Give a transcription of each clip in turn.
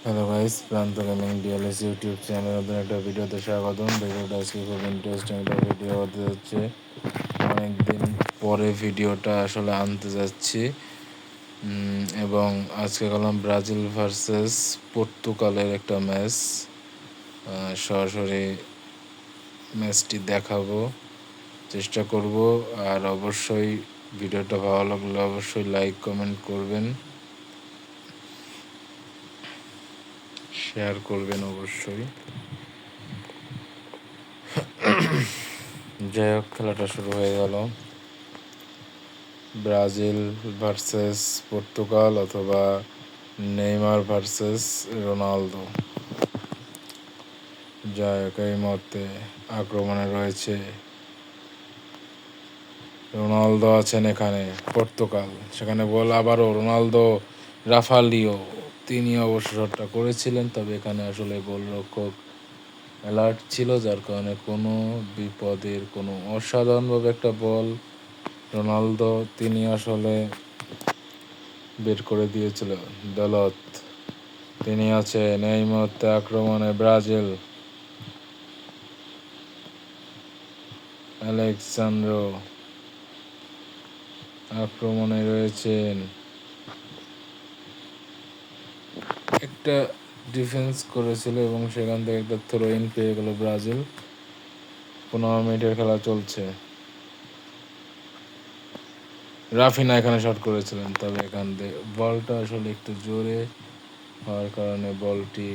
Hello guys, প্রান্ত gaming DLS YouTube channel নতুন একটা ভিডিওতে স্বাগতম। ভিডিওটা আজকে খুব ইন্টারেস্টিং একটা ভিডিও হতে যাচ্ছে। অনেকদিন পরে ভিডিওটা আসলে আনতে যাচ্ছি এবং আজকে গেলাম ব্রাজিল ভার্সেস পর্তুগালের একটা ম্যাচ। সরাসরি ম্যাচটি দেখাবো, চেষ্টা করব। আর অবশ্যই ভিডিওটা ভালো লাগলে অবশ্যই লাইক কমেন্ট করবেন, শেয়ার করবেন অবশ্যই। যাই হোক, খেলাটা শুরু হয়ে গেল। ব্রাজিল ভার্সেস পর্তুগাল অথবা নেইমার ভার্সেস রোনালদো। যাই হোক, এই মুহূর্তে আক্রমণে রয়েছে রোনালদো, আছেন এখানে পর্তুগাল। সেখানে বল আবারও রোনালদো, রাফালিও তিনি অবশ্য শটটা করেছিলেন, তবে এখানে আসলে গোলরক্ষক অ্যালার্ট ছিল, যার কারণে কোনো বিপদের কোনো অসাধারণভাবে একটা বল রোনালদো তিনি আসলে বের করে দিয়েছিল। দলত তিনি আছেন এই মুহূর্তে আক্রমণে ব্রাজিল। আলেক্সান্দ্রো আক্রমণে রয়েছেন। একটা ডিফেন্স করেছিল এবং সেখান থেকে একটা থ্রো ইন পেয়ে গেল ব্রাজিল। 15 মিনিটের খেলা চলছে। রাফিনা এখানে শট করেছিলেন, তবে এখান থেকে বলটা আসলে একটু জোরে হওয়ার কারণে বলটি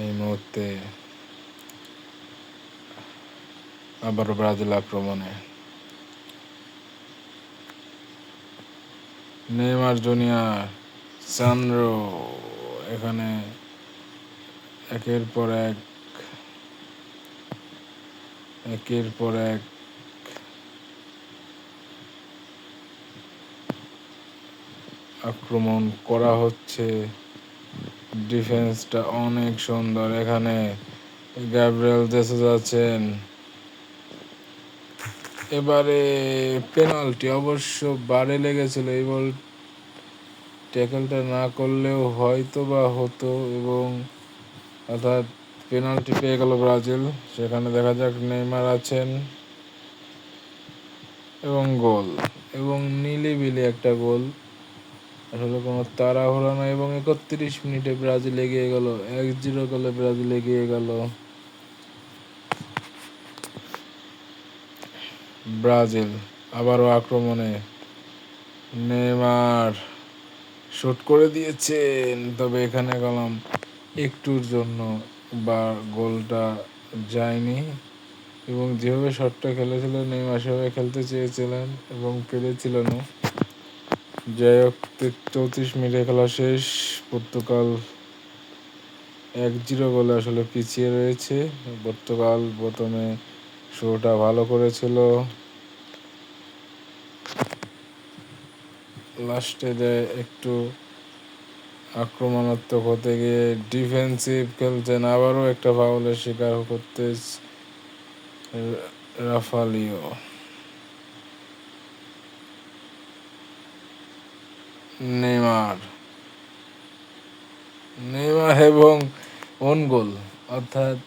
এই মুহূর্তে আবারও ব্রাজিল আক্রমণে। নেইমার জুনিয়র, সান্দ্রো এখানে একের পর এক আক্রমণ করা হচ্ছে। ডিফেন্সটা অনেক সুন্দর। এখানে গ্যাব্রিয়েল জেসুস আছেন। এবারে পেনাল্টি অবশ্য বারে লেগেছিল। এই বল ট্যাকেলটা না করলেও হয়তো বা হতো, এবং অর্থাৎ পেনাল্টি পেয়ে গেল ব্রাজিল। সেখানে দেখা যাক, নেইমার আছেন এবং গোল, এবং নিলিবিলি একটা গোল, আসলে কোনো তাড়াহুড়া নয়। এবং 31 মিনিটে ব্রাজিল এগিয়ে গেল, 1-0 গোলে ব্রাজিল এগিয়ে গেল। ব্রাজিল আবারও আক্রমণে। নেইমার শুট করে দিয়েছেন, তবে এখানে গেলাম একটুর জন্য বা গোলটা যায়নি। এবং যেভাবে শটটা খেলেছিলেন নেইমার সেভাবে খেলতে চেয়েছিলেন এবং পেরেছিলেনও। যাই হোক, 34 মিনিটে খেলা শেষ। পর্তুগাল 1-0 গোলে আসলে পিছিয়ে রয়েছে। পর্তুগাল প্রথমে শুরুটা ভালো করেছিল, লাস্টে দেয় একটু আক্রমণাত্মক হতে গিয়ে ডিফেন্সিভ খেলছেন। আবারও একটা ফাউলের শিকার করতে রাফালিও। নেইমার এবং ওন গোল, অর্থাৎ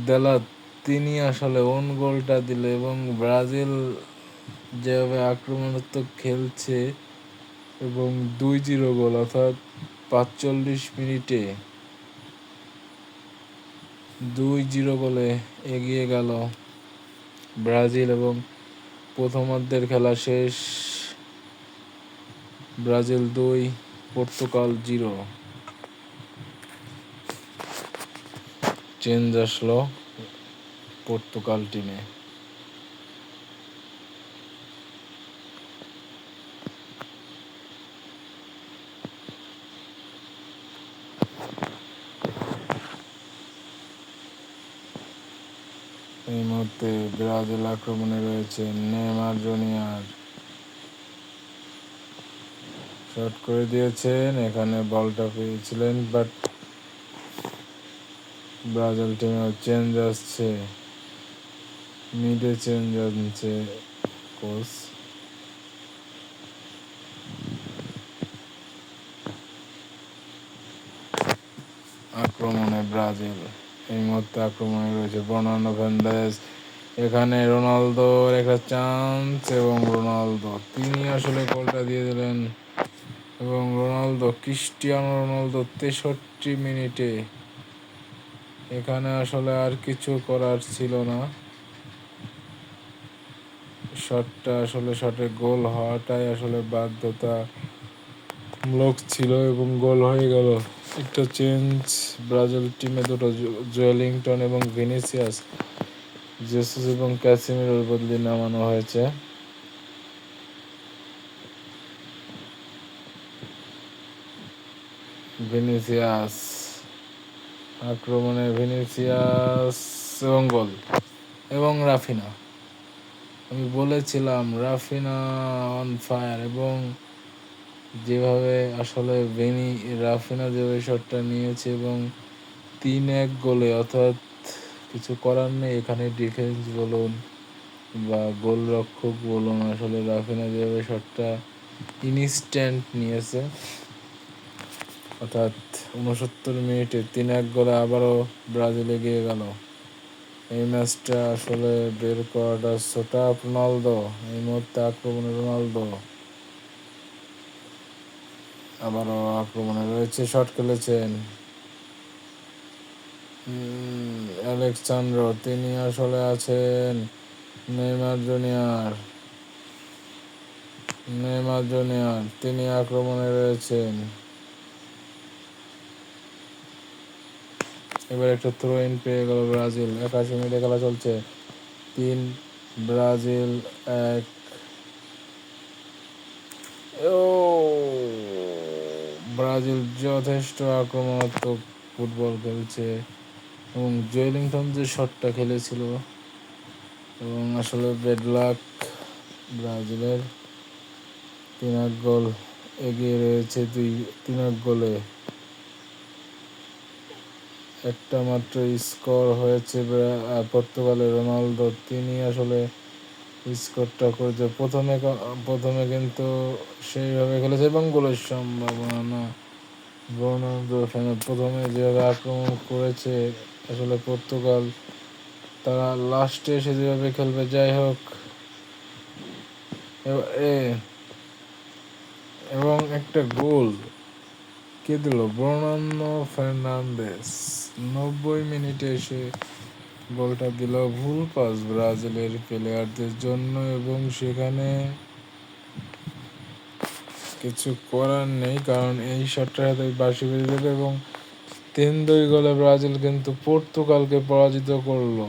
দেলাত তিনি আসলে ওন গোলটা দিল। এবং ব্রাজিল যেভাবে আক্রমণাত্মক খেলছে এবং 2-0 গোল, অর্থাৎ 45 মিনিটে 2-0 গোলে এগিয়ে গেল ব্রাজিল। এবং প্রথমার্ধের খেলা শেষ, ব্রাজিল 2 পর্তুগাল 0। চেঞ্জ আসলো পর্তুগাল টিমে। এই মুহূর্তে ব্রাজিল আক্রমণে রয়েছে। নেইমার জুনিয়র শট করে দিয়েছেন, এখানে বলটা পেয়েছিলেন, বাট ব্রাজিল টিমেও চেঞ্জ আসছে। মিডে চেঞ্জ আনছে কোচ। আক্রমণে ব্রাজিল, এই মুহূর্তে আক্রমণে রয়েছে বর্নার্ডো ফার্নান্দেজ। এখানে রোনালদোর একটা চান্স এবং রোনালদো তিনি আসলে গোলটা দিয়ে দিলেন। এবং রোনালদো, ক্রিস্টিয়ানো রোনালদো 63 মিনিটে। এখানে আসলে আর কিছু করার ছিল না, শটটা আসলে শটে গোল হওয়াটাই আসলে বাধ্যতামূলক ছিল এবং গোল হয়ে গেল। একটা চেঞ্জ ব্রাজিল টিমে, দুটো জোয়েলিংটন এবং ভিনিসিয়াস, জেসুস এবং ক্যাসিমিরোর বদলে নামানো হয়েছে। ভিনিসিয়াস আক্রমণে, ভিনিসিয়াস এবং গোল। এবং রাফিনা, আমি বলেছিলাম রাফিনা অন ফায়ার। এবং যেভাবে আসলে রাফিনা যেভাবে শটটা নিয়েছে এবং 3-1 গোলে, অর্থাৎ কিছু করার নেই এখানে। ডিফেন্স বলুন বা গোলরক্ষক বলুন, আসলে রাফিনা যেভাবে শটটা ইনস্ট্যান্ট নিয়েছে, অর্থাৎ 69 মিনিটে 3-1 গোলে আবারও ব্রাজিল এগিয়ে গেল। এই ম্যাচটা আসলে বের করাটা সোটা রোনালদো, এই মুহূর্তে আক্রমণে রোনালদো আবারও আক্রমণে রয়েছে, শট খেলেছেন আলেক্সান্দ্রো, তিনি আসলে আছেন নেইমার জুনিয়র, তিনি আক্রমণে রয়েছেন। এবার একটা থ্রো ইন পেয়ে গেল ব্রাজিল। 81 মিনিটে খেলা চলছে, 3 ব্রাজিল 1। ব্রাজিল যথেষ্ট আক্রমণাত্মক ফুটবল খেলছে এবং জয়েলিংটন যে শটটা খেলেছিল, এবং আসলে বেড লাক ব্রাজিলের। 3-1 গোল এগিয়ে রয়েছে, 3-1 গোলে। একটা মাত্র স্কোর হয়েছে পর্তুগালের। রোনালদো তিনি আসলে স্কোরটা করেছে প্রথমে কিন্তু সেইভাবে খেলেছে এবং গোলের সম্ভাবনা না। রোনালদো প্রথমে যেভাবে আক্রমণ করেছে আসলে পর্তুগাল, তারা লাস্টে এসে যেভাবে খেলবে, যাই হোক। এবং একটা গোল কে দিল? ব্রুনো ফার্নান্দেজ 90 মিনিটে এসে গোলটা দিল। ভুল পাস ব্রাজিলের প্লেয়ারদের জন্য, এবং সেখানে কিছু করার নেই, কারণ এই শটটার হাতে বাঁশি বেজে দেবে। এবং 3-2 গোলে ব্রাজিল কিন্তু পর্তুগালকে পরাজিত করলো।